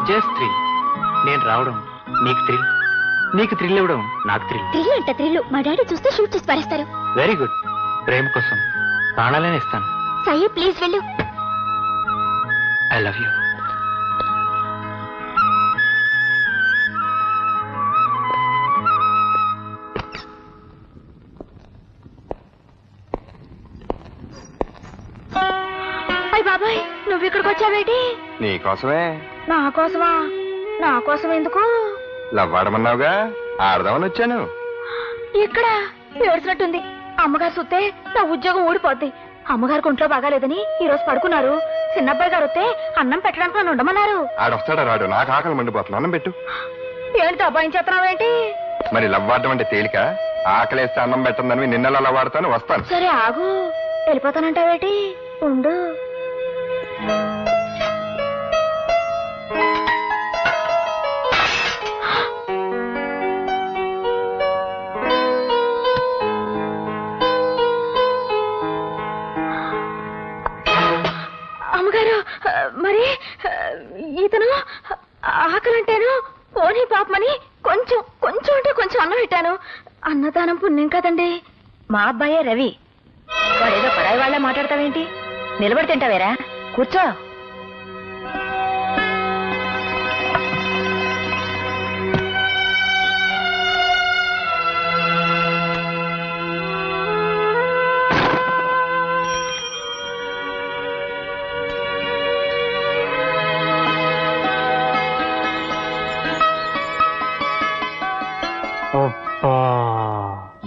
Just thrill. నేను రావడం నీకు థ్రిల్, నీకు థ్రిల్ ఇవ్వడం నాకు థ్రిల్. థ్రిల్ అంటే థ్రిల్. మా డాడీ చూస్తే షూట్ చేసి పారేస్తారు. Very good. ప్రేమ కోసం ప్రాణాలనే ఇస్తాను. సాయి ప్లీజ్ వెళ్ళు. I love you. బాబాయ్ నువ్వు ఇక్కడికి వచ్చావేటి? నీకోసమే. నా కోసమా? నా కోసం ఎందుకు? లవ్వాడమన్నావుగా, ఆడదామని వచ్చాను. ఇక్కడ ఏడ్చినట్టుంది. అమ్మగారు చూస్తే నా ఉద్యోగం ఊడిపోద్ది. అమ్మగారు ఒంట్లో బాగాలేదని ఈ రోజు పడుకున్నారు. చిన్నబ్బాయి గారు వస్తే అన్నం పెట్టడానికి నన్ను ఉండమన్నారు. ఆడొస్తాడా రాడు? నాకు ఆకలి మండిపోతుంది, అన్నం పెట్టు. ఏంటి అబ్బాయించేస్తున్నావేంటి? మరి లవ్వాడడం అంటే తేలిక? ఆకలేస్తే అన్నం పెట్టందని నిన్నలా లవ్వాడతాను, వస్తాను. సరే ఆగు. వెళ్ళిపోతానంటావేటి? ఉండు. అమ్మగారు మరి ఇతను ఆకలంటేను పోనీ పాపమని కొంచెం కొంచెం అంటే కొంచెం అన్నం పెట్టాను. అన్నదానం పుణ్యం కదండి. మా అబ్బాయే రవి. వాడేదో పరాయి వాళ్ళ మాట్లాడతావేంటి? నిలబడి తింటావేరా? కూర్చో.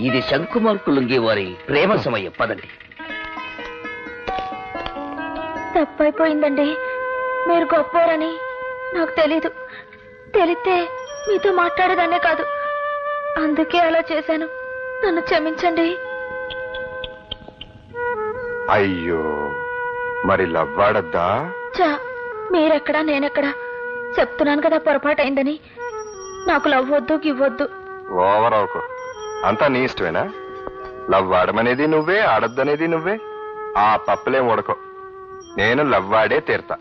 ఇది శంకుమార్కులుంగే వారి ప్రేమ సమయం. పదండి. తప్పైపోయిందండి. మీరు గొప్పవారని నాకు తెలీదు. తెలిస్తే మీతో మాట్లాడేదాన్నే కాదు. అందుకే అలా చేశాను. నన్ను క్షమించండి. అయ్యో, మరి లవ్వాడద్దా? చా, మీరెక్కడా నేనెక్కడా? చెప్తున్నాను కదా పొరపాటు అయిందని. నాకు లవ్వొద్దు గివ్వొద్దు. ఓవర్ అవకు. అంతా నీ ఇష్టమేనా? లవ్వాడమనేది నువ్వే, ఆడద్దనేది నువ్వే. ఆ పప్పులేం ఉడకో. నేను లవ్వాడే తీరుతా.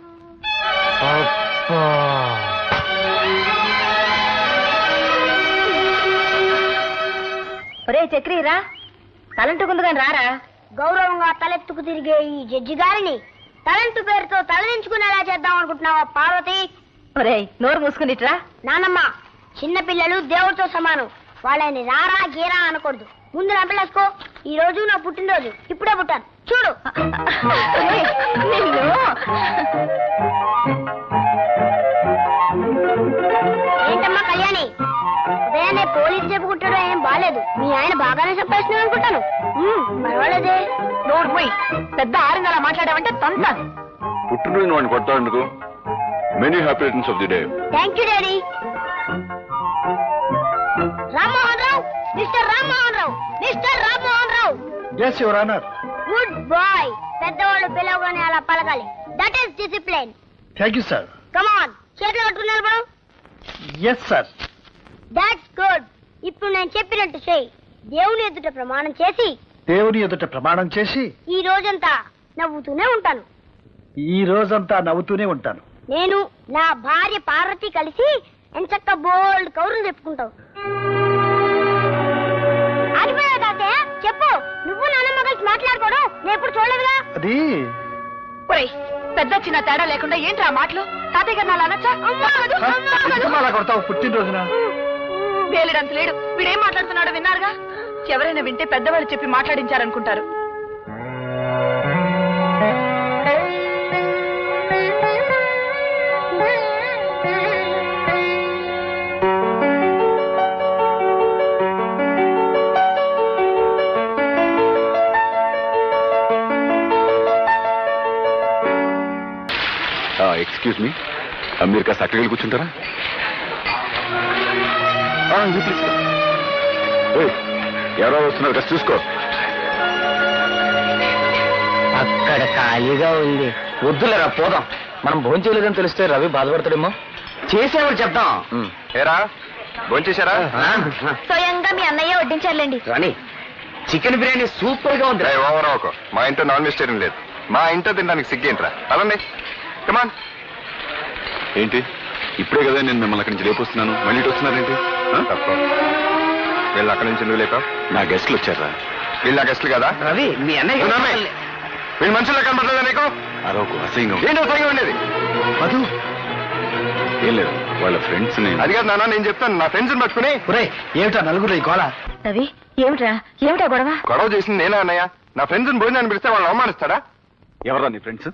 ఒరే చక్రీరా, తలంటుకుంది కానీ రారా. గౌరవంగా తలెత్తుకు తిరిగే ఈ జడ్జి గారిని తలంటు పేరుతో తలదించుకునేలా చేద్దాం అనుకుంటున్నావా పార్వతి? ఒరే నోరు మూసుకునిట్రా. నానమ్మ, చిన్నపిల్లలు దేవుడితో సమానం. వాళ్ళని రారా గీరా అనకూడదు. ముందు రంపలేసుకో. ఈ రోజు నా పుట్టినరోజు. ఇప్పుడే పుట్టాను చూడు. ఏంటమ్మా కళ్యాణి, ఉదయాన్నే పోలీసు చెప్పుకుంటాడో ఏం బాలేదు. మీ ఆయన బాగానే చెప్పేస్తున్నాడు అనుకుంటాను. పర్వాలేదే. నోరు పోయి పెద్ద ఆరిందలా మాట్లాడావంటే తంతాను. పుట్టినరోజు వాడిని కొట్టాడుకు. Many happy returns of the day. Thank you daddy. Rammohan Rao, mister Rammohan Rao, mister Rammohan Rao. yes your honor. Good boy. పెద్దవాళ్ళు పిలవగానే అలా పలకాలి. That is discipline. thank you sir. Come on, చేతులు కట్టుకున్నారు బాబు. yes sir. That's good. ఇప్పుడు నేను చెప్పినట్టు చెయ్యి. దేవుని ఎదుట ప్రమాణం చేసి, దేవుని ఎదుట ప్రమాణం చేసి ఈ రోజంతా నవ్వుతూనే ఉంటాను. ఈ రోజంతా నవ్వుతూనే ఉంటాను. నేను నా భార్య పార్వతి కలిసి ఎంచక్క బోల్డ్ కౌరులు చెప్పుకుంటావు. ఆగిపోయావు తాతయ్య, చెప్పు. నువ్వు నాన్నమ్మ కలిసి మాట్లాడుకోవడం నేను ఎప్పుడు చూడలేదుగా. అది పెద్ద చిన్న తేడా లేకుండా ఏంటి ఆ మాటలు? తాతయ్య గారు నాలా అనొచ్చా? అలా కొడతావు పుట్టినరోజున? వేలిడంత లేడు. వీడేం మాట్లాడుతున్నాడో విన్నారుగా. ఎవరైనా వింటే పెద్దవాళ్ళు చెప్పి మాట్లాడించారనుకుంటారు. ఎక్స్క్యూజ్ మీ, మీరు కాస్త అక్కడికి వెళ్ళి కూర్చుంటారా? ఎవరో వస్తున్నారు, కాస్త చూసుకో. అక్కడ ఖాళీగా ఉంది. వద్దులేరా పోదాం. మనం భోజనం చేయలేదని తెలిస్తే రవి బాధపడతాడేమో. చేసేవాడు చెప్తాం. ఏరా భోంచేశారా? స్వయంగా మీ అన్నయ్య వడ్డించారులేండి. రాని చికెన్ బిర్యానీ సూపర్ గా ఉంది. ఓవర్ అవకు. మా ఇంట్లో నాన్ వెజిటేరియన్ లేదు. మా ఇంట్లో తినడానికి సిగ్గేంట్రా. అదండి కమాన్. ఏంటి ఇప్పుడే కదా నేను మిమ్మల్ని అక్కడి నుంచి లేపొస్తున్నాను, మళ్ళీ ఇటు వస్తున్నారేంటి? తప్పు. వీళ్ళు అక్కడి నుంచి నువ్వు లేపావు. నా గెస్ట్లు వచ్చారా? వీళ్ళు నా గెస్ట్లు కదా? రవి మీ అన్నయ్య వీళ్ళు మనుషుల్లో కనబడలేదా నీకు? అరొక అసహ్యంగా ఉంది. ఏంటి అసహ్యంగా ఉండేది? మధు, ఏం లేదు, వాళ్ళ ఫ్రెండ్స్ అది కాదు నాన్న, నేను చెప్తాను. నా ఫ్రెండ్స్ పట్టుకుని ఒరే ఏమిటా నలుగురు ఈ గోళ? రవి ఏమిటా గొడవ? గొడవ చేసింది నేనే అన్నయ్య. నా ఫ్రెండ్స్ భోజనాన్ని పిలిస్తే వాళ్ళని అవమానిస్తాడా? ఎవరా నీ ఫ్రెండ్స్?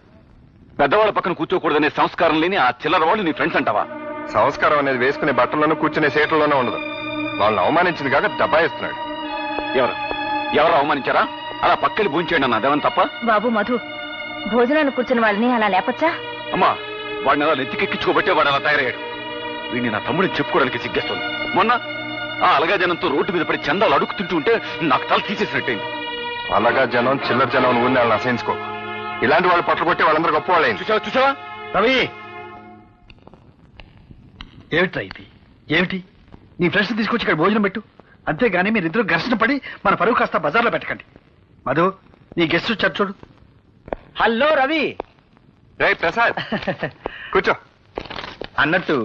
పెద్దవాళ్ళ పక్కన కూర్చోకూడదనే సంస్కారం లేని ఆ చిల్లర వాళ్ళు నీ ఫ్రెండ్స్ అంటావా? సంస్కారం అనేది వేసుకునే బట్టల్లోనూ కూర్చునే సీట్లలోనూ ఉండదు. వాళ్ళని అవమానించింది కాక దబాయిస్తున్నాడు. ఎవరు అవమానించారా? అలా పక్కకి భూంచేయండి అన్న, అదేమని తప్ప? బాబు మధు, భోజనాన్ని కూర్చున్న వాళ్ళని అలా లేపచ్చా? అమ్మా, వాడిని అలా నెత్తికెక్కించుకోబట్టే వాడు అలా తయారయ్యాడు. వీడిని నా తమ్ముడిని చెప్పుకోవడానికి సిగ్గేస్తుంది. మొన్న ఆ అలగా జనంతో రోడ్డు మీద పడి చందాలు అడుగుతుంటూ ఉంటే నాకు తల తీసేసినట్టయింది. అలాగా జనం చిల్లర జనం ఊరిని వాళ్ళని అసహించుకో. ఇలాంటి వాళ్ళు పట్ల కొట్టి వాళ్ళందరూ గొప్ప వాళ్ళైంది. చూసావా? రవి, ఏమిట్రా ఇది? ఏమిటి? నీ ఫ్రెండ్స్ తీసుకొచ్చి ఇక్కడ భోజనం పెట్టు, అంతేగాని మీరిద్దరు ఘర్షణ పడి మన పరువు కాస్త బజార్లో పెట్టకండి. మధు, నీ గెస్ట్ వచ్చారు చూడు. హలో రవి. రే ప్రసాద్, కూర్చో. అన్నట్టు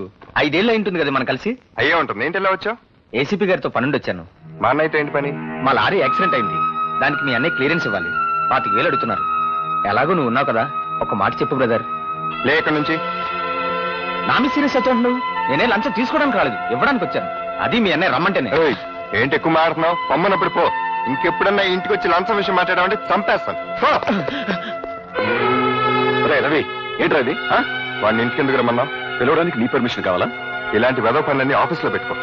5 ఏళ్ళు ఉంటుంది కదా మనం కలిసి. అయ్యే ఉంటుంది. ఏంటి ఎలా వచ్చావు? ఏసీపీ గారితో పనుండి వచ్చాను. మా అన్నయ్యతో ఏంటి పని? మా లారీ యాక్సిడెంట్ అయింది, దానికి మీ అన్నయ్య క్లియరెన్స్ ఇవ్వాలి. 25,000 అడుగుతున్నారు. ఎలాగో నువ్వు ఉన్నావు కదా, ఒక మాట చెప్పు బ్రదర్. లే ఇక్కడి నుంచి. నా మీ సీరియస్ వచ్చాడు నువ్వు. నేనే లంచం తీసుకోవడానికి రాలేదు, ఇవ్వడానికి వచ్చాను. అది మీ అన్నయ్య రమ్మంటేనే. ఏయ్, ఏంటి ఎక్కువ మాట్లాడుతున్నావు? పొమ్మనప్పుడు పో. ఇంకెప్పుడన్నా ఇంటికి వచ్చి లంచం విషయం మాట్లాడామంటే చంపేస్తాను. రవి, ఏంట్రా ఇది? వాడిని ఇంటికి ఎందుకు రమ్మన్నావు? పిలవడానికి నీ పర్మిషన్ కావాలా? ఇలాంటి వెధవ పనులన్నీ ఆఫీస్లో పెట్టుకో.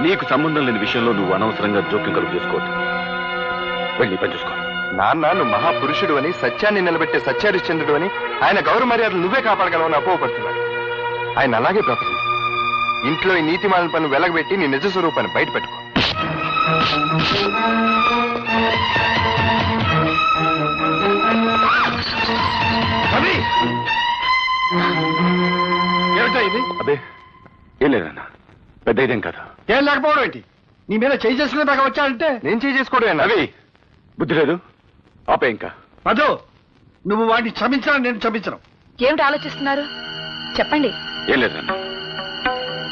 నీకు సంబంధం లేని విషయంలో నువ్వు అనవసరంగా జోక్యం కలుగు చేసుకోవద్దు. వెళ్ళి పని చూసుకో. నాన్న, నువ్వు మహాపురుషుడు అని, సత్యాన్ని నిలబెట్టే సత్యహరిశ్చంద్రుడు అని, ఆయన గౌరవ మర్యాదలు నువ్వే కాపాడగలవని అపోహపడుతున్నాడు. ఆయన అలాగే బ్రతుకు. ఇంట్లో ఈ నీతిమాలిన పనులు వెలగబెట్టి నీ నిజ స్వరూపాన్ని బయట పెట్టుకో. రవి, ఏమిటా ఇది? అదే ఏం లేదన్నా, పెద్ద ఇదేం కాదు. ఏం లేకపోవడం ఏంటి? నీ మీద చేయి చేసుకునే దాకా వచ్చాడంటే నేను చేసుకోవడం రవి, బుద్ధి లేదు, ఆపే ఇంకా. మధు, నువ్వు వాడిని క్షమించాలని నేను క్షమించను. ఏమిటి ఆలోచిస్తున్నారు? చెప్పండి. ఏం లేదన్నా,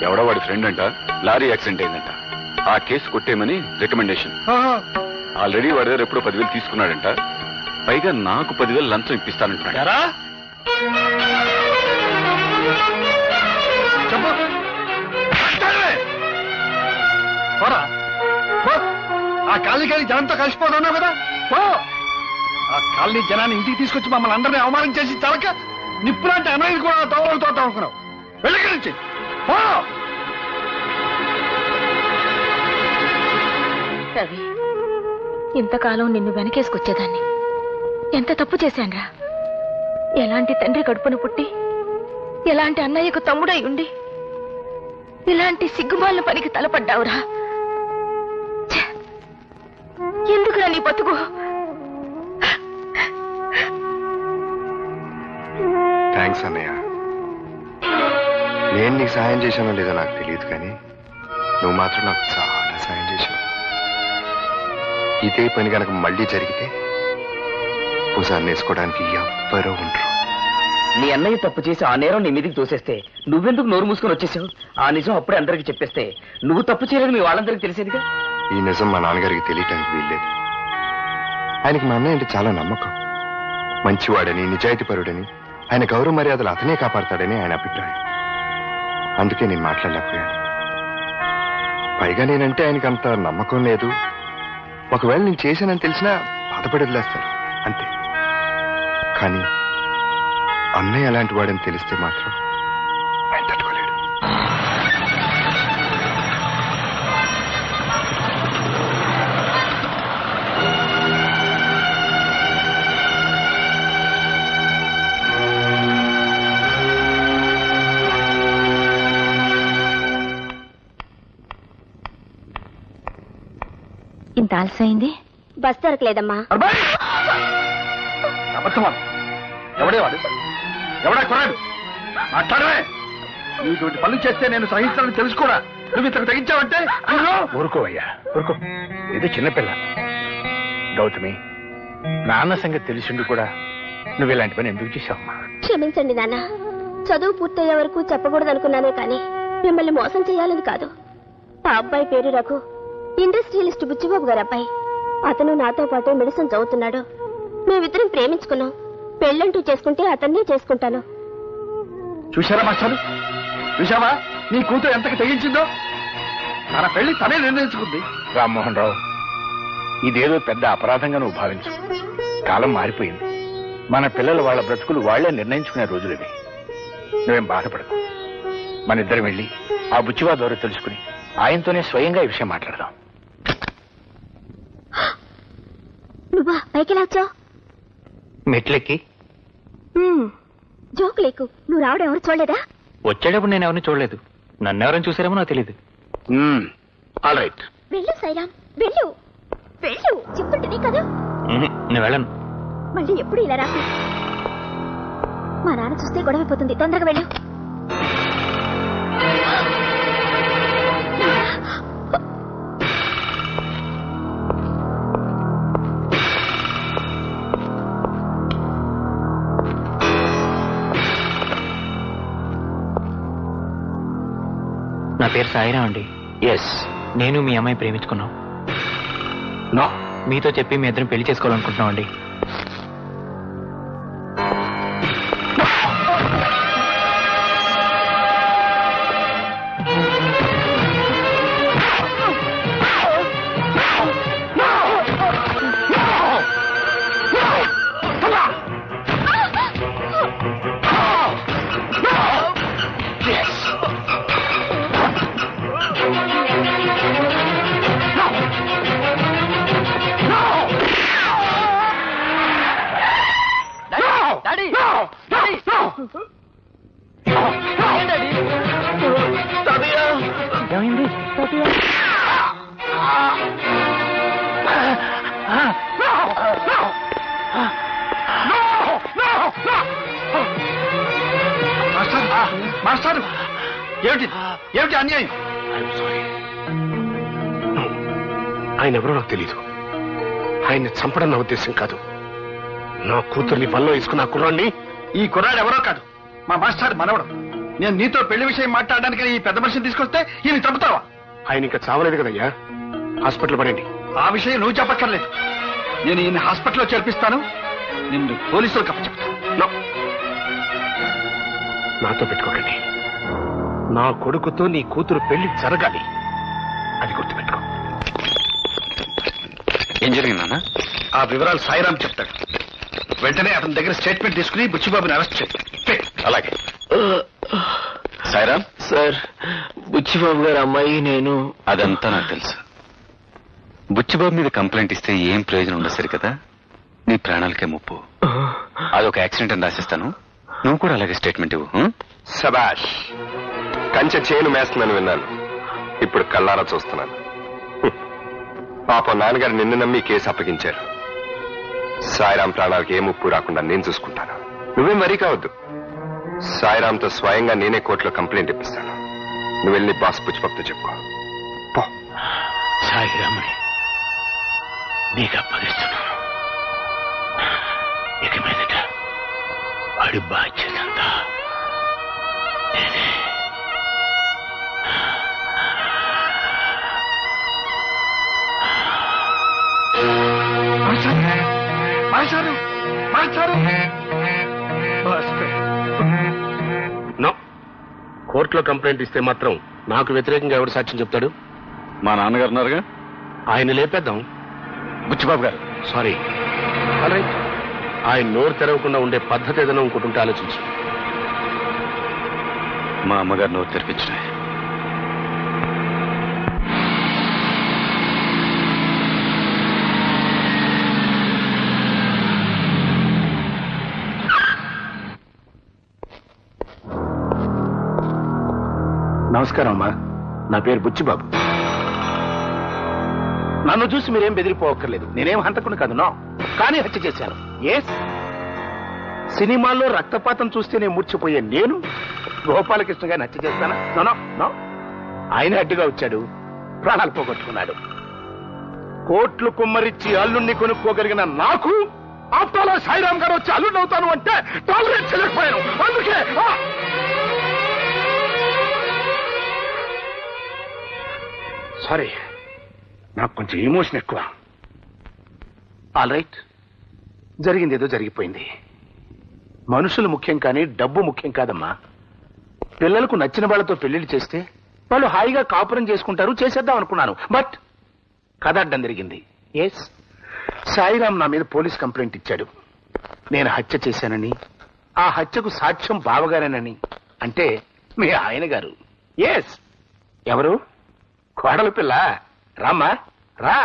ఎవడో వాడి ఫ్రెండ్ అంట లారీ యాక్సిడెంట్ అయిందంట. ఆ కేసు కొట్టేయమని రికమెండేషన్. ఆల్రెడీ వాడి దగ్గర ఎప్పుడో 10,000 తీసుకున్నాడంట. పైగా నాకు 10,000 లంచం ఇప్పిస్తానంటున్నాడు. ఎరా? చెప్పు. పోరా, పో. ఆ కాలనీ జనంతో కలిసిపోతున్నావు కదా, పో. ఆ కాలనీ జనాన్ని ఇంటికి తీసుకొచ్చి మమ్మల్ని అందరినీ అవమానం చేసి చాలక నిప్పులాంటి అన్నయ్యని కూడా తోట అనుకున్నావు. వెళ్ళి నుంచి పో. రవి, ఇంతకాలం నిన్ను వెనకేసుకొచ్చేదాన్ని. ఎంత తప్పు చేశాన్రా. ఎలాంటి తండ్రి కడుపున పుట్టి, ఎలాంటి అన్నయ్యకు తమ్ముడై ఉండి, ఇలాంటి సిగ్గుమాలిన పనికి తలపడ్డావురా. ఎందుకురా నీ బతుకు? థ్యాంక్స్ అన్నయ్య. నేను నీకు సహాయం చేశానో లేదో నాకు తెలియదు, కానీ నువ్వు మాత్రం నాకు చాలా సహాయం చేశావు. ఇదే పని కనుక మళ్ళీ జరిగితే భుజాన్ని వేసుకోవడానికి ఎవ్వరూ ఉండరు. నీ అన్నయ్య తప్పు చేసి ఆ నేరం నీ మీదకి తోసేస్తే నువ్వెందుకు నోరు మూసుకొని వచ్చేసావు? ఆ నిజం అప్పుడే అందరికి చెప్పేస్తే నువ్వు తప్పు చేయలేదు మీ వాళ్ళందరికీ తెలిసేదిగా. ఈ నిజం మా నాన్నగారికి తెలియటానికి వీల్లేదు. ఆయనకి మా అన్నయ్య అంటే చాలా నమ్మకం. మంచివాడని, నిజాయితీపరుడని, ఆయన గౌరవ మర్యాదలు అతనే కాపాడతాడని ఆయన అభిప్రాయం. అందుకే నేను మాట్లాడలేకపోయాను. పైగా నేనంటే ఆయనకి అంత నమ్మకం లేదు. ఒకవేళ నేను చేశానని తెలిసినా బాధపడి వదిలేస్తారు అంతే. కానీ అన్నయ్య అలాంటి వాడని తెలిస్తే మాత్రం ఆయన తట్టుకోలేడు. ఇంత ఆలస్యమైంది. బస్ దొరకలేదమ్మా. ఎవడే వాడు? ఎవడా కొరాడు? మాట్లాడవే. నువ్వు ఇటువంటి పనులు చేస్తే నేను సహించాలని తెలుసుకోరా. నువ్వు ఇంతకు తగ్గించావంటే ఊరుకోవయ్యా, ఊరుకో. ఇది చిన్నపిల్ల. గౌతమి, నాన్న సంగతి తెలిసిండు కూడా నువ్వు ఇలాంటి పని ఎందుకు చేశావమ్మా? క్షమించండి నాన్న. చదువు పూర్తయ్యే వరకు చెప్పకూడదు అనుకున్నానే కానీ మిమ్మల్ని మోసం చేయాలని కాదు. ఆ అబ్బాయి పేరు రఘు, ఇండస్ట్రియలిస్ట్ బుచ్చిబాబు గారు అబ్బాయి. అతను నాతో పాటు మెడిసిన్ చదువుతున్నాడు. మేమిద్దరం ప్రేమించుకున్నాం. పెళ్ళంటూ చేసుకుంటే అతన్నే చేసుకుంటాను. చూశారా మాస్టర్, చూశావా నీ కూతురు ఎంతకి తెగించిందో? తన పెళ్లి తనే నిర్ణయించుకుంది. రామ్మోహన్ రావు, ఇదేదో పెద్ద అపరాధంగా నువ్వు భావించు. కాలం మారిపోయింది. మన పిల్లలు వాళ్ళ బ్రతుకులు వాళ్లే నిర్ణయించుకునే రోజులు ఇవి. నువ్వేం బాధపడకు. మన ఇద్దరం వెళ్ళి ఆ బుచ్చివా ద్వారా తెలుసుకుని ఆయనతోనే స్వయంగా ఈ విషయం మాట్లాడదాం. నువ్వా పైకి వచ్చావు? మెట్లెక్కి జోక్ లేకు. నువ్వు రావడం ఎవరు చూడలేదా? వచ్చేటప్పుడు నేను ఎవరిని చూడలేదు. నన్ను ఎవరైనా చూసారేమో నాకు తెలియదు. All right. వెళ్ళు సైరామ్, వెళ్ళు వెళ్ళు. చెప్తుంటేనే కదా. నేను వెళ్ళను. మళ్ళీ ఎప్పుడు ఇలా రాకు. మా నాన్న చూస్తే గొడవైపోతుంది. తొందరగా వెళ్ళు. నా పేరు సాయిరాం అండి. ఎస్. నేను మీ అమ్మాయి ప్రేమించుకున్నాం. నో. మీతో చెప్పి మీ ఇద్దరం పెళ్లి చేసుకోవాలనుకుంటున్నాం అండి. ఏమైంది? మాస్టర్, ఏమిటి ఏమిటి అన్యాయం? ఆయన ఎవరో నాకు తెలీదు. ఆయన్ని చంపడం నా ఉద్దేశం కాదు. నా కూతుర్ని వల్ల వేసుకున్న కుర్రాన్ని. ఈ కుర్రాడు ఎవరో కాదు, మా మాస్టర్ మనవడు. నేను నీతో పెళ్లి విషయం మాట్లాడడానికి ఈ పెద్ద మనిషిని తీసుకొస్తే ఈయన చంపుతావా? ఆయన ఇంకా చావలేదు కదయ్యా. హాస్పిటల్ పడండి. ఆ విషయం నువ్వు చెప్పక్కర్లేదు. నేను ఈయన హాస్పిటల్లో చేర్పిస్తాను. నిన్ను పోలీసులకు అప్పచెప్తాను. నాతో పెట్టుకోకండి. నా కొడుకుతో నీ కూతురు పెళ్లి జరగాలి. అది గుర్తుపెట్టుకో. ఏం జరిగిందన్నా? ఆ వివరాలు సాయిరాం చెప్తాడు. వెంటనే అతని దగ్గర స్టేట్మెంట్ తీసుకుని బుచ్చిబాబుని అరెస్ట్ చేయి. అలాగే. సాయిరాం సార్, బుచ్చిబాబు గారు అమ్మాయి నేను. అదంతా నాకు తెలుసు. బుచ్చిబాబు మీద కంప్లైంట్ ఇస్తే ఏం ప్రయోజనం ఉండదు సరి కదా. నీ ప్రాణాలకే ముప్పు. అదొక యాక్సిడెంట్ అని రాసిస్తాను. నువ్వు కూడా అలాగే స్టేట్మెంట్ ఇవ్వు. సబాష్. కంచె చేను మేస్తుందని విన్నాను. ఇప్పుడు కళ్ళారా చూస్తున్నాను. పాపం నాన్నగారు నిన్ను నమ్మి కేసు అప్పగించారు. సాయిరాం ప్రాణాలకు ఏ ముప్పు రాకుండా నేను చూసుకుంటాను. నువ్వేం వరీ కావద్దు. సాయిరాంతో స్వయంగా నేనే కోర్టులో కంప్లైంట్ ఇప్పిస్తాను. నువ్వు వెళ్ళి బాస్ బుచ్చిబాబుతో చెప్పుకో. పో. సాయిరామని నీకు అప్పగిస్తున్నాను. ఇక మీదట వాడి బాధ్యత అంతా నేనే. మాస్టారు, మాస్టారు. నో. కోర్టులో కంప్లైంట్ ఇస్తే మాత్రం నాకు వ్యతిరేకంగా ఎవరు సాక్ష్యం చెప్తాడు? మా నాన్నగారు ఉన్నారుగా. ఆయన లేపేద్దాం. బుచ్చిబాబు గారు. సారీ. రైట్. ఆయన నోరు తెరవకుండా ఉండే పద్ధతి ఏదైనా ఇంకోటి ఆలోచించు. మా అమ్మగారు నోరు తెరిపించినాయి. నమస్కారం అమ్మా. నా పేరు బుచ్చిబాబు. నన్ను చూసి మీరేం బెదిరిపోవక్కర్లేదు. నేనేం హంతకుని కాదు. నో. కానీ హత్య చేశాను. ఎస్. సినిమాల్లో రక్తపాతం చూస్తేనే మూర్చిపోయే నేను గోపాలకృష్ణ గారిని హత్య చేస్తానా? No no. ఆయన అడ్డుగా వచ్చాడు, ప్రాణాలు పోగొట్టుకున్నాడు. కోట్లు కుమ్మరిచ్చి అల్లుణ్ణి కొనుక్కోగలిగిన నాకు ఆఫ్టర్ ఆల్ సాయిరాం గారు వచ్చి అల్లుణ్ణి అవుతాను అంటే టాలరేట్ చేయలేకపోయాను. అందుకే సారీ, నాకు కొంచెం ఎమోషన్ ఎక్కువ. ఆల్ రైట్, జరిగింది ఏదో జరిగిపోయింది. మనుషులు ముఖ్యం కానీ డబ్బు ముఖ్యం కాదమ్మా. పిల్లలకు నచ్చిన వాళ్ళతో పెళ్లిళ్ళు చేస్తే వాళ్ళు హాయిగా కాపురం చేసుకుంటారు, చేసేద్దాం అనుకున్నాను. బట్ కథ అడ్డం జరిగింది. ఎస్, సాయిరామ్ నా మీద పోలీస్ కంప్లైంట్ ఇచ్చాడు. నేను హత్య చేశానని, ఆ హత్యకు సాక్ష్యం బావగారేనని. అంటే మీ ఆయన గారు. ఎస్. ఎవరు? కోడలు పిల్ల. రామ్మా రా.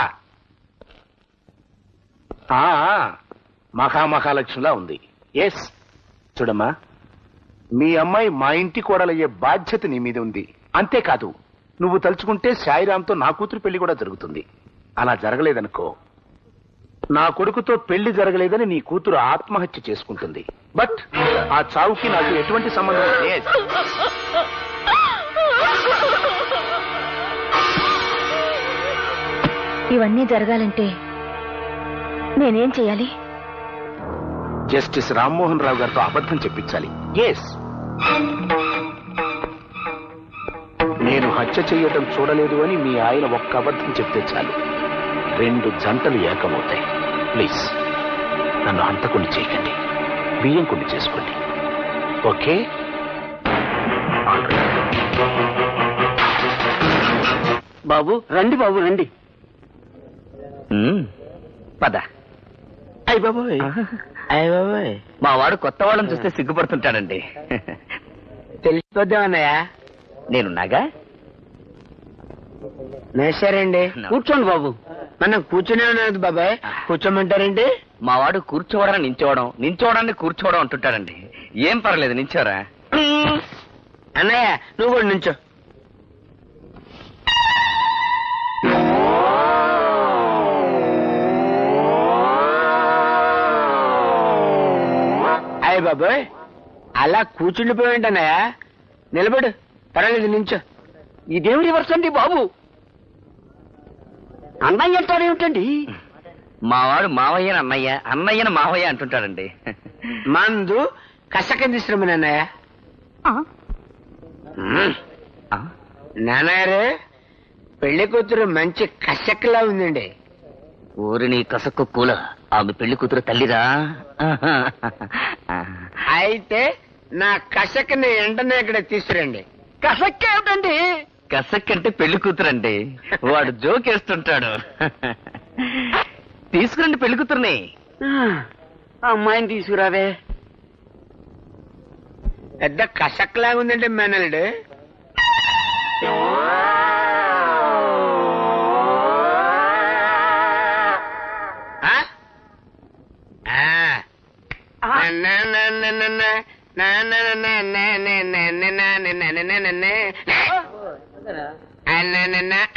మహామహాలక్ష్మిలా ఉంది. ఎస్. చూడమ్మా, మీ అమ్మాయి మా ఇంటి కోడలయ్యే బాధ్యత నీ మీద ఉంది. అంతేకాదు, నువ్వు తలుచుకుంటే సాయిరామ్తో నా కూతురు పెళ్లి కూడా జరుగుతుంది. అలా జరగలేదనుకో, నా కొడుకుతో పెళ్లి జరగలేదని నీ కూతురు ఆత్మహత్య చేసుకుంటుంది. బట్ ఆ చావుకి నాకు ఎటువంటి సంబంధం లేదు. ఇవన్నీ జరగాలంటే నేనేం చేయాలి? జస్టిస్ రామ్మోహన్ రావు గారితో అబద్ధం చెప్పించాలి. ఎస్. నేను హత్య చేయటం చూడలేదు అని మీ ఆయన ఒక్క అబద్ధం చెప్తే చాలు, 2 జంటలు ఏకమవుతాయి. ప్లీజ్ నన్ను హంతకుని చేయకండి, బియ్యం కుండి చేసుకోండి. ఓకే? బాబు రండి, బాబు రండి. పద. అయ్య బాబోయ్, అయ్య బాబోయ్, మా వాడు కొత్త వాళ్ళని చూస్తే సిగ్గుపడుతుంటాడండి. తెలిసిపోద్దామన్నయ్య. నేనున్నాగా. సరేండి, కూర్చోండి బాబు. మనం కూర్చునే ఉన్నది బాబాయ్, కూర్చోమంటారండి? మా వాడు కూర్చోవడం నించోవడం, నించోవడాన్ని కూర్చోవడం అంటుంటాడండి. ఏం పర్లేదు, నించోరా. అన్నయ్య నువ్వు కూడా నుంచో. అయ్య బాబాయ్, అలా కూర్చుండిపోయింటన్నయ్య. నిలబడు, పర్వాలేదు, నించో. ఇదేమి రివర్స్ అండి బాబు? అన్నయ్య అంటారేమిటండి? మా వాడు మావయ్యని అన్నయ్య, అన్నయ్యని మావయ్య అంటుంటాడండి. మందు కసకందిశ్రమని అన్నయ్య. నాన్నగారు, పెళ్లి కూతురు మంచి కసక్లా ఉందండి. ఊరి నీ కసక్కు కూల, ఆమె పెళ్లి కూతురు తల్లిరా. అయితే నా కసక్ని వెంటనే ఇక్కడ తీసుకురండి. కసక్ ఏమిటండి? కసక్ అంటే పెళ్లి కూతురండి. వాడు జోకేస్తుంటాడు. తీసుకురండి పెళ్లి కూతుర్ని. అమ్మాయిని తీసుకురావే. పెద్ద కసక్లాగా ఉందండి మేనల్లుడు.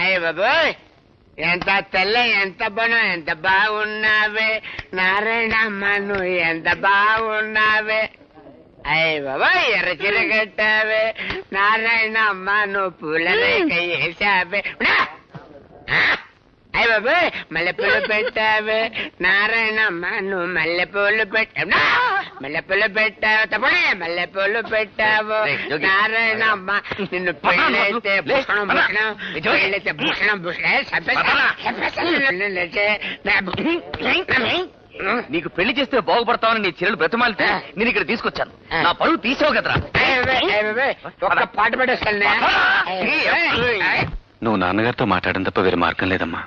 అయ్య బాబోయ్, ఎంత తెల్ల, ఎంత బనం, ఎంత బాగున్నావే నారాయణమ్మ, నువ్వు ఎంత బాగున్నావే. అయ్య బాబోయ్, ఎర్ర చీర కట్టావే నారాయణమ్మ, నువ్వు పూల రేఖ వేసావే. అయ్య బాబోయ్, మల్లెపూలు పెట్టావే నారాయణమ్మ, నువ్వు మల్లెపూలు పెట్టావు. మల్లెపూలు పెట్టావు, తప్పనే మల్లెపూలు పెట్టావు నారాయణమ్మ. నిన్ను పెళ్ళైతే భూషణం భూషణం, పెళ్ళైతే భూషణం భూషణం. నీకు పెళ్లి చేస్తే బాగుపడతావని నీ చెల్లెలు బ్రతమాలితే నేను ఇక్కడ తీసుకొచ్చాను. నా పరువు తీసావు కదరా. ఒక్క పాట పెట్టేస్తాను. నువ్వు నాన్నగారితో మాట్లాడడం తప్ప వేరే మార్గం లేదమ్మా.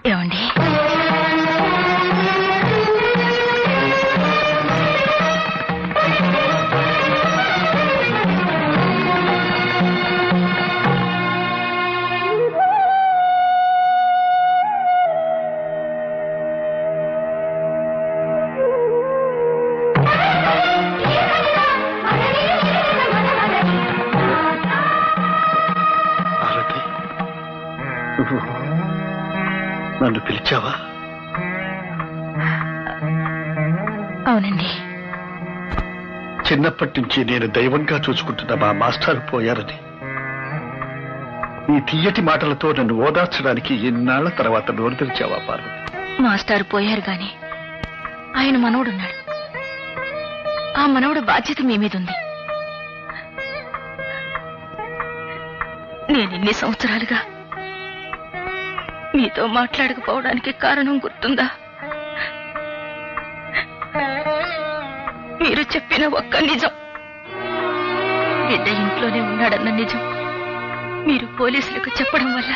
ఏమండి, నన్ను పిలిచావా? అవునండి. చిన్నప్పటి నుంచి నేను దైవంగా చూసుకుంటున్న మా మాస్టర్ పోయారని నీ తీయటి మాటలతో నన్ను ఓదార్చడానికి ఎన్నాళ్ల తర్వాత నోరు తెరిచావా పార్వతి? మాస్టారు పోయారు గాని ఆయన మనవడున్నాడు. ఆ మనవడు బాధ్యత మీ మీద ఉంది. నేనిన్ని సంవత్సరాలుగా మీతో మాట్లాడకపోవడానికి కారణం గుర్తుందా? మీరు చెప్పిన ఒక్క నిజం, బిడ్డ ఇంట్లోనే ఉన్నాడన్న నిజం మీరు పోలీసులకు చెప్పడం వల్ల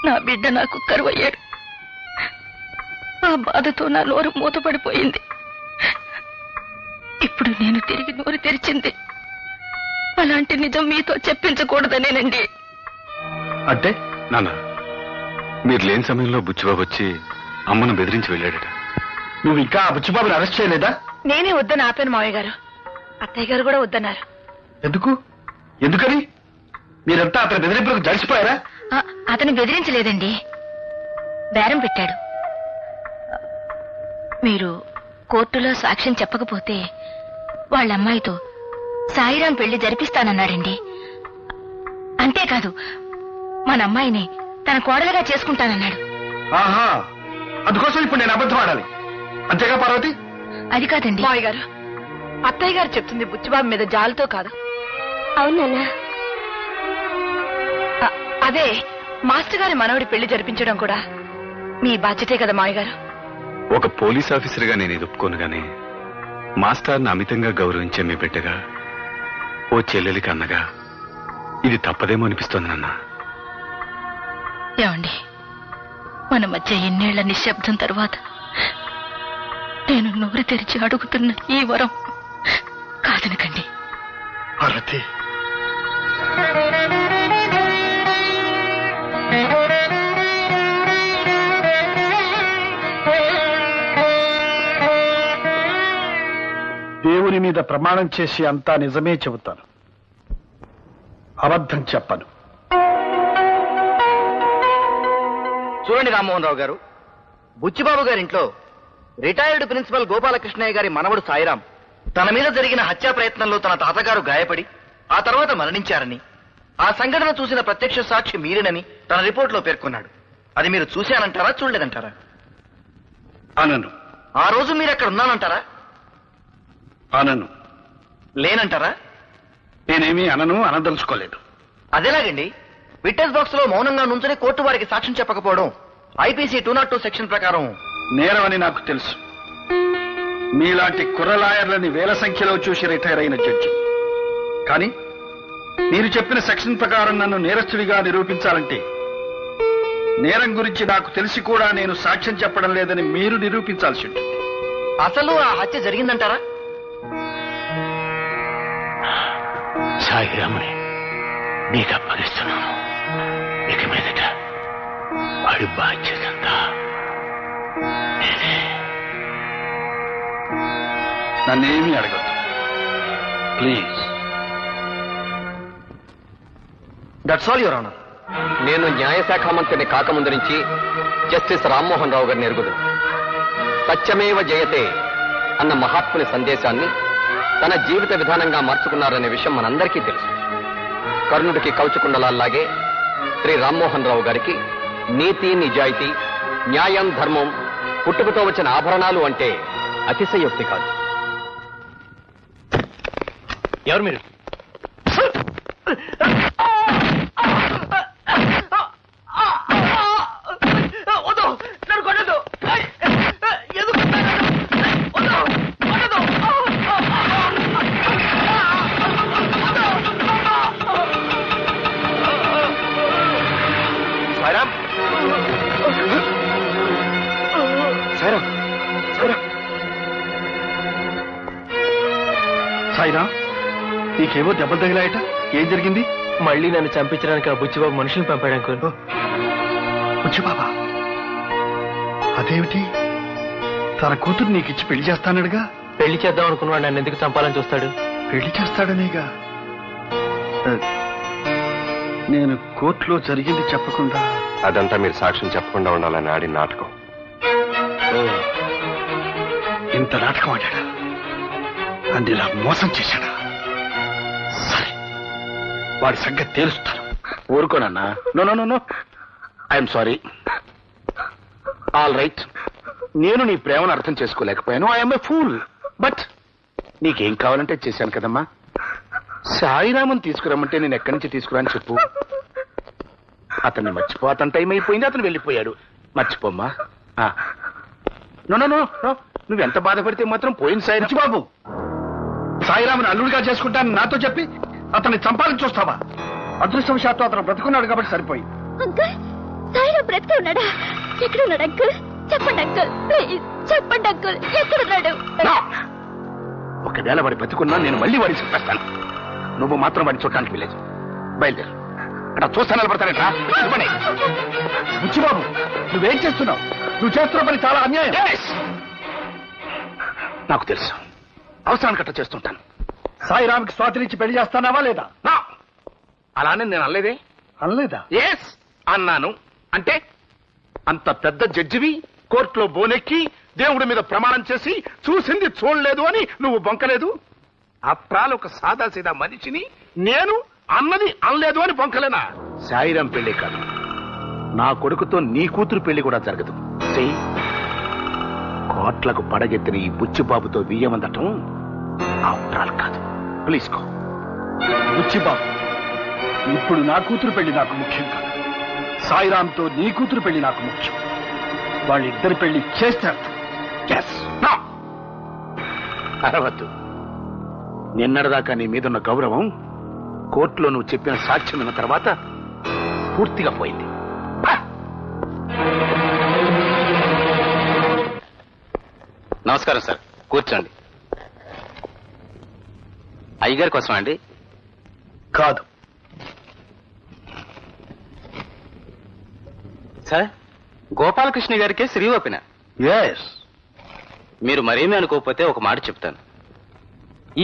నా బిడ్డ నాకు కరువయ్యాడు. ఆ బాధతో నా నోరు మూతపడిపోయింది. ఇప్పుడు నేను తిరిగి నోరు తెరిచింది అలాంటి నిజం మీతో చెప్పించకూడదనేనండి. అంటే నాన్న, మీరు లేని సమయంలో బుచ్చిబాబు వచ్చి అమ్మను బెదిరించి వెళ్ళాడట. నువ్వు ఇంకా ఆ బుచ్చిబాబుని అరెస్ట్ చేయలేదా? నేనే వద్దని ఆపాను మావయ్య గారు. అత్తయ్య గారు కూడా వద్దన్నారు. ఎందుకని? మీరంతా అతని బెదిరింపులకు జడిసిపోయారా? అతను బెదిరించలేదండి, బేరం పెట్టాడు. మీరు కోర్టులో సాక్ష్యం చెప్పకపోతే వాళ్ళ అమ్మాయితో సాయిరాం పెళ్లి జరిపిస్తానన్నాడండి. అంతేకాదు, మన అమ్మాయిని తన కోడలుగా చేసుకుంటానన్నాడు. ఆహా, అందుకోసం ఇప్పుడు నేను అబద్ధం ఆడాలి అంతేగా పార్వతి? అది కాదండి మావయ్య గారు, అత్తయ్య గారు చెప్తుంది బుచ్చిబాబు మీద జాలితో కాదు. అవునన్నా, అదే మాస్టర్ గారి మనవడి పెళ్లి జరిపించడం కూడా మీ బాధ్యతే కదా మావయ్య గారు. ఒక పోలీస్ ఆఫీసర్గా నేను ఇది ఒప్పుకోను గానీ, మాస్టర్ని అమితంగా గౌరవించే మీ బిడ్డగా, ఓ చెల్లెలికి అన్నగా ఇది తప్పదేమో అనిపిస్తోంది నాన్న. ఏమండి, మన మధ్య ఎన్నేళ్ల నిశ్శబ్దం తర్వాత నేను నోరు తెరిచి అడుగుతున్న ఈ వరం కాదనకండి. పార్వతి, దేవుని మీద ప్రమాణం చేసి అంతా నిజమే చెబుతాను, అబద్ధం చెప్పను. చూడండి రామ్మోహన్ రావు గారు, బుచ్చిబాబు గారింట్లో రిటైర్డ్ ప్రిన్సిపల్ గోపాలకృష్ణయ్య గారి మనవడు సాయిరాం తన మీద జరిగిన హత్యా ప్రయత్నంలో తన తాతగారు గాయపడి ఆ తర్వాత మరణించారని, ఆ సంఘటన చూసిన ప్రత్యక్ష సాక్షి మీరేనని తన రిపోర్ట్లో పేర్కొన్నాడు. అది మీరు చూశానంటారా, చూడలేదంటారా? అనను. ఆ రోజు మీరు అక్కడ ఉన్నానంటారా? అనను. లేనంటారా? నేనేమీ అనదలుచుకోలేదు. అదేలాగండి, విట్నెస్ బాక్స్ లో మౌనంగా నుంచుని కోర్టు వారికి సాక్ష్యం చెప్పకపోవడం ఐపీసీ 202 సెక్షన్ ప్రకారం నేరం అని నాకు తెలుసు. మీలాంటి కుర్ర లాయర్లని వేల సంఖ్యలో చూసి రిటైర్ అయిన జడ్జి. కానీ మీరు చెప్పిన సెక్షన్ ప్రకారం నన్ను నేరస్తుడిగా నిరూపించాలంటే నేరం గురించి నాకు తెలిసి కూడా నేను సాక్ష్యం చెప్పడం లేదని మీరు నిరూపించాల్సి ఉంటుంది. అసలు ఆ హత్య జరిగిందంటారా? సాయిరాముని నీకు అప్పగిస్తున్నాను. ఇక మీదట వాడి బాధ్యత అంతా నేనే. నన్నేమీ అడగద్దు please. That's all your honour. నేను న్యాయశాఖ మంత్రిని కాకముందు నుంచి జస్టిస్ రామ్మోహన్ రావు గారిని ఎరుగుదు. సత్యమేవ జయతే అన్న మహాత్ముని సందేశాన్ని తన జీవిత విధానంగా మార్చుకున్నారనే విషయం మనందరికీ తెలుసు. కర్ణుడికి కౌచుకుండలాగే శ్రీ రామ్మోహన్ రావు గారికి నీతి, నిజాయితీ, న్యాయం, ధర్మం పుట్టుకతో వచ్చిన ఆభరణాలు అంటే అతిశయోక్తి కాదు. ఎవరు మీరు? సాయిరా, నీకేమో దెబ్బలు తగిలాయట, ఏం జరిగింది? మళ్ళీ నన్ను చంపించడానికి ఆ బుచ్చిబాబు మనుషులు పంపాడు అంకుల్. బుచ్చిబాబా? అదేమిటి, తన కూతురు నీకిచ్చి పెళ్లి చేస్తానడుగా? పెళ్లి చేద్దాం అనుకున్నాడు, నన్ను ఎందుకు చంపాలని చూస్తాడు? పెళ్లి చేస్తాడనేగా. నేను కోర్టులో జరిగింది చెప్పకుండా. అదంతా మీరు సాక్ష్యం చెప్పకుండా ఉండాలని ఆడిన నాటకం. ఇంత నాటకం ఆడాడా అన్ని ఇలా మోసం చేశాడా? సరే, వాడి సంగతి తేలుస్తాను. ఊరుకోనన్నా. No no no no, I'm sorry. All right, నేను నీ ప్రేమను అర్థం చేసుకోలేకపోయాను. I'm a fool. బట్ నీకేం కావాలంటే చేశాను కదమ్మా. సాయిరామన్ తీసుకురమ్మంటే నేను ఎక్కడి నుంచి తీసుకురాని చెప్పు. అతన్ని మర్చిపో. అతని టైం అయిపోయింది, అతను వెళ్ళిపోయాడు. మర్చిపోమ్మా. నో నో నో నో, నువ్వెంత బాధపడితే మాత్రం పోయింది సాయి బాబు. సాయిరాముని అల్లుడిగా చేసుకుంటానని నాతో చెప్పి అతన్ని చంపాలని చూస్తావా? అదృష్టవశాత్తు అతను బ్రతుకున్నాడు కాబట్టి సరిపోయింది. అంకుల్, సాయిరామ్ బ్రతికే ఉన్నాడా? ఎక్కడ ఉన్నాడు అంకుల్? చెప్పండి అంకుల్, ప్లీజ్ చెప్పండి అంకుల్, ఎక్కడున్నాడు? ఒకవేళ వాడి బతుకున్నా నేను మళ్ళీ వాడిని చెప్పేస్తాను. నువ్వు మాత్రం వాడిని చూడటానికి వెళ్ళేది. బయలుదేరు. అక్కడ చూస్తా నిలబడతానేట్రా. బుచ్చిబాబు, నువ్వేం చేస్తున్నావు? నువ్వు చేస్తున్న పని చాలా అన్యాయం. నాకు తెలుసు, అవసరానికి అట్లా చేస్తుంటాను. సాయిరామ్కి స్వాతినిచ్చి పెళ్లి చేస్తానావా లేదా? అలానే నేను అనలేదే. అనలేదా? ఎస్ అన్నాను. అంటే అంత పెద్ద జడ్జివి కోర్టులో బోనెక్కి దేవుడి మీద ప్రమాణం చేసి చూసింది చూడలేదు అని నువ్వు బొంకలేదు. అప్రాలు ఒక సాదాసీదా మనిషిని నేను అన్నది అనలేదు అని బొంకలేనా? సాయిరాం పెళ్లి కాదు, నా కొడుకుతో నీ కూతురు పెళ్లి కూడా జరగదు. కోట్లకు పడగెత్తిన ఈ బుచ్చిబాబుతో బియ్యమందటం అప్రాలు కాదు. ప్లీజ్ కో. బుచ్చిబాబు, ఇప్పుడు నా కూతురు పెళ్లి నాకు ముఖ్యం కాదు. సాయిరాంతో నీ కూతురు పెళ్లి నాకు ముఖ్యం. వాళ్ళిద్దరి పెళ్లి చేస్తారు. అరవద్దు. నిన్నటిదాకా నీ మీదున్న గౌరవం కోర్టులో నువ్వు చెప్పిన సాక్ష్యం విన్న తర్వాత పూర్తిగా పోయింది. నమస్కారం సార్, కూర్చోండి. అయ్యగారి కోసం అండి? కాదు సార్, గోపాలకృష్ణ గారికే శ్రీ ఓపెన. ఎస్. మీరు మరేమీ అనుకోకపోతే ఒక మాట చెప్తాను.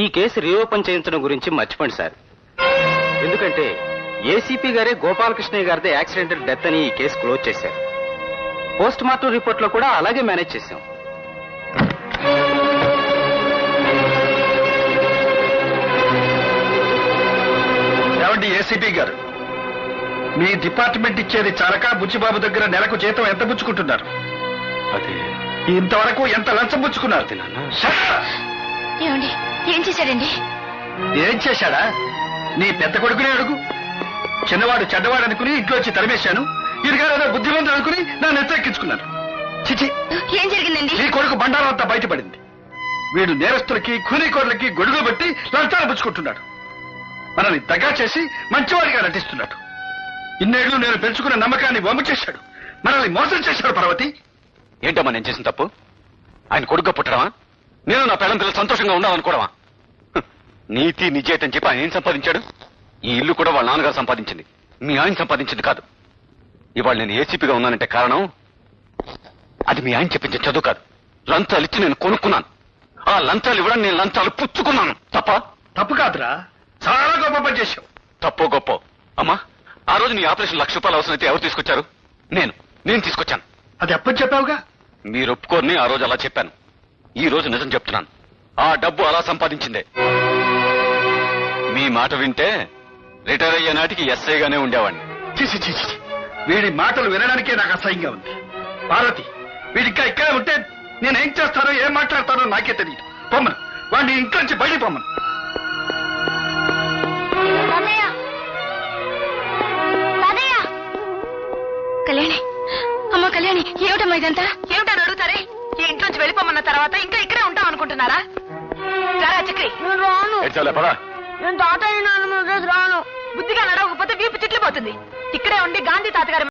ఈ కేసు రీఓపెన్ చేయించడం గురించి మర్చిపోండి సార్. ఎందుకంటే ఏసీపీ గారే గోపాలకృష్ణయ్య గారిదే యాక్సిడెంటల్ డెత్ అని ఈ కేసు క్లోజ్ చేశారు. పోస్ట్ మార్టం రిపోర్ట్ లో కూడా అలాగే మేనేజ్ చేశాం. ఏమండి ఏసీపీ గారు, మీ డిపార్ట్మెంట్ ఇచ్చేది చాలక బుచ్చిబాబు దగ్గర నెలకు జీతం ఎంత పుచ్చుకుంటున్నారు? అదే ఇంతవరకు ఎంత లంచం పుచ్చుకున్నారు? ఏమండి, ఏం చేశాడండి? ఏం చేశాడా? నీ పెద్ద కొడుకునే అడుగు. చిన్నవాడు చెడ్డవాడు అనుకుని ఇంట్లోంచి తరిమేశాను. ఇరుగారేదో బుద్ధిమంతుడు అనుకుని నా నెత్తెక్కించుకున్నాను. చిచి, ఏం జరిగిందండి? నీ కొడుకు బండారం అంతా బయటపడింది. వీడు నేరస్తులకి కూలీకోర్లకి గొడుగు పెట్టి లంచాలు పుచ్చుకుంటున్నాడు. మనల్ని దగ్గర చేసి మంచివాడిగా నటిస్తున్నాడు. ఇన్నేళ్లు నేను పెంచుకున్న నమ్మకాన్ని వమ్ము చేశాడు. మనల్ని మోసం చేశాడు. పర్వతి, ఏంటమ్మా నేను చేసిన తప్పు? ఆయన కొడుగ్గా పుట్టడమా? నేను నా పెళ్ళం పిల్లలు సంతోషంగా ఉండాలనుకోవడమా? నీతి నిజాయితీ అని చెప్పి ఆయన ఏం సంపాదించాడు? ఈ ఇల్లు కూడా వాళ్ళ నాన్నగారు సంపాదించింది, మీ ఆయన సంపాదించింది కాదు. ఇవాళ నేను ఏసీపీగా ఉన్నానంటే కారణం అది మీ ఆయన చెప్పించే చదువు కాదు. లంచాలు ఇచ్చి నేను కొనుక్కున్నాను. ఆ లంచాలు ఇవ్వడం నేను లంచాలు పుచ్చుకున్నాను. తప్ప? తప్పు కాదురా, చాలా గొప్ప పని చేశావు. తప్పో గొప్ప అమ్మా, ఆ రోజు నీ ఆపరేషన్ ₹1,00,000 అవసరమైతే ఎవరు తీసుకొచ్చారు? నేను తీసుకొచ్చాను. అది ఎప్పుడు చెప్పావుగా? మీరు ఒప్పుకోరని ఆ రోజు అలా చెప్పాను. ఈ రోజు నిజం చెప్తున్నాను. ఆ డబ్బు అలా సంపాదించిందే. మీ మాట వింటే రిటైర్ అయ్యే నాటికి ఎస్ఐగానే ఉండేవాడిని. చీచి చీచి, వీడి మాటలు వినడానికే నాకు అసహ్యంగా ఉంది. పార్వతి, వీడికా ఇక్కడే ఉంటే నేనేం చేస్తానో ఏం మాట్లాడతానో నాకే తెలియదు. పొమ్మను, వాడిని ఇంట్లో నుంచి బయట పొమ్మను. కళ్యాణి, అమ్మ కళ్యాణి, ఏమిటమ్మా ఇదంతా? ఏమిటని అడుగుతారే? ఈ ఇంట్లోంచి వెళ్ళిపోమన్న తర్వాత ఇంకా ఇక్కడే ఉంటాం అనుకుంటున్నారా? రారా చక్రి. నేను రాను. ఏడ్చాలే, పద. నేను తాతయ్య నాన్న రాను. బుద్ధిగా నడవకపోతే వీపు చిట్లిపోతుంది. ఇక్కడే ఉండి గాంధీ తాతగారి